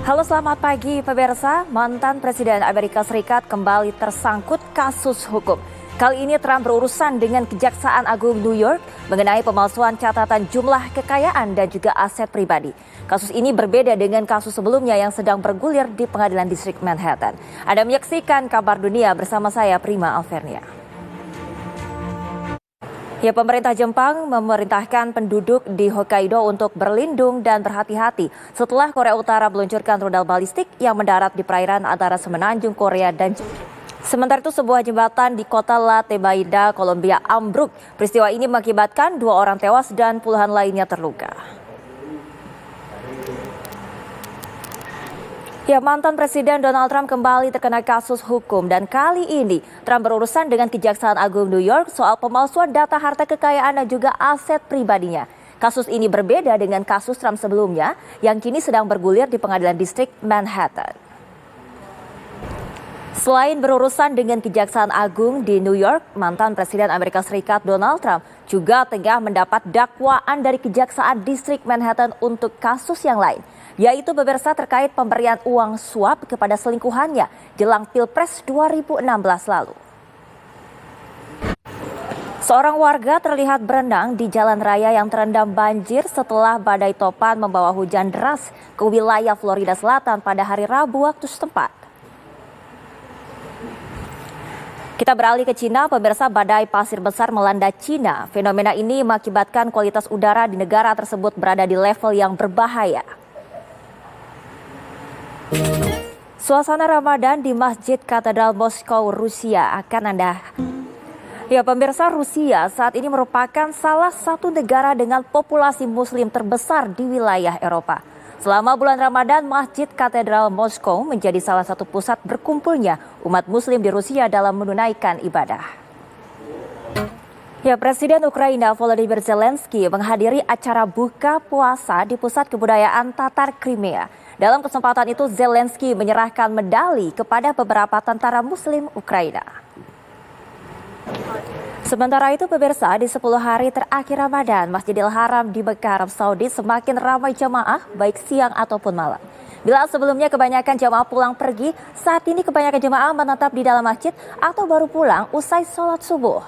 Halo, selamat pagi pemirsa. Mantan Presiden Amerika Serikat kembali tersangkut kasus hukum. Kali ini Trump berurusan dengan Kejaksaan Agung New York mengenai pemalsuan catatan jumlah kekayaan dan juga aset pribadi. Kasus ini berbeda dengan kasus sebelumnya yang sedang bergulir di Pengadilan Distrik Manhattan. Anda menyaksikan Kabar Dunia bersama saya Prima Alvernia. Ya, pemerintah Jepang memerintahkan penduduk di Hokkaido untuk berlindung dan berhati-hati setelah Korea Utara meluncurkan rudal balistik yang mendarat di perairan antara semenanjung Korea dan Jepang. Sementara itu, sebuah jembatan di kota La Tebaida, Kolombia ambruk. Peristiwa ini mengakibatkan 2 orang tewas dan puluhan lainnya terluka. Ya, mantan Presiden Donald Trump kembali terkena kasus hukum dan kali ini Trump berurusan dengan Kejaksaan Agung New York soal pemalsuan data harta kekayaan dan juga aset pribadinya. Kasus ini berbeda dengan kasus Trump sebelumnya yang kini sedang bergulir di Pengadilan Distrik Manhattan. Selain berurusan dengan Kejaksaan Agung di New York, mantan Presiden Amerika Serikat Donald Trump juga tengah mendapat dakwaan dari Kejaksaan Distrik Manhattan untuk kasus yang lain, yaitu pemirsa terkait pemberian uang suap kepada selingkuhannya jelang Pilpres 2016 lalu. Seorang warga terlihat berenang di jalan raya yang terendam banjir setelah badai topan membawa hujan deras ke wilayah Florida Selatan pada hari Rabu waktu setempat. Kita beralih ke Cina, pemirsa. Badai pasir besar melanda Cina. Fenomena ini mengakibatkan kualitas udara di negara tersebut berada di level yang berbahaya. Suasana Ramadan di Masjid Katedral Moskow, Rusia akan Anda. Ya, pemirsa, Rusia saat ini merupakan salah satu negara dengan populasi muslim terbesar di wilayah Eropa. Selama bulan Ramadan, Masjid Katedral Moskow menjadi salah satu pusat berkumpulnya umat muslim di Rusia dalam menunaikan ibadah. Ya, Presiden Ukraina Volodymyr Zelensky menghadiri acara buka puasa di Pusat Kebudayaan Tatar Crimea. Dalam kesempatan itu, Zelensky menyerahkan medali kepada beberapa tentara muslim Ukraina. Sementara itu, pemirsa, di 10 hari terakhir Ramadan, Masjidil Haram di Mekah, Arab Saudi semakin ramai jamaah baik siang ataupun malam. Bila sebelumnya kebanyakan jamaah pulang pergi, saat ini kebanyakan jamaah menetap di dalam masjid atau baru pulang usai sholat subuh.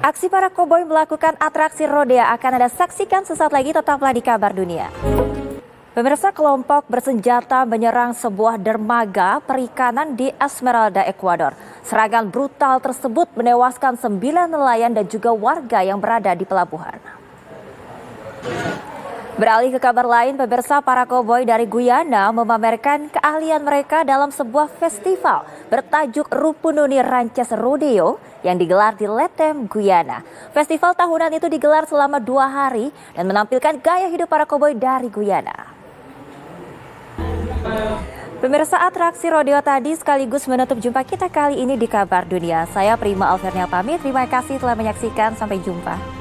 Aksi para koboi melakukan atraksi rodeo akan Anda saksikan sesaat lagi, tetaplah di Kabar Dunia. Pemirsa, kelompok bersenjata menyerang sebuah dermaga perikanan di Esmeralda, Ekuador. Serangan brutal tersebut menewaskan 9 nelayan dan juga warga yang berada di pelabuhan. Beralih ke kabar lain, pemirsa, para koboi dari Guyana memamerkan keahlian mereka dalam sebuah festival bertajuk Rupununi Ranches Rodeo yang digelar di Lethem, Guyana. Festival tahunan itu digelar selama 2 hari dan menampilkan gaya hidup para koboi dari Guyana. Pemirsa, atraksi rodeo tadi sekaligus menutup jumpa kita kali ini di Kabar Dunia. Saya Prima Alvernia pamit, terima kasih telah menyaksikan, sampai jumpa.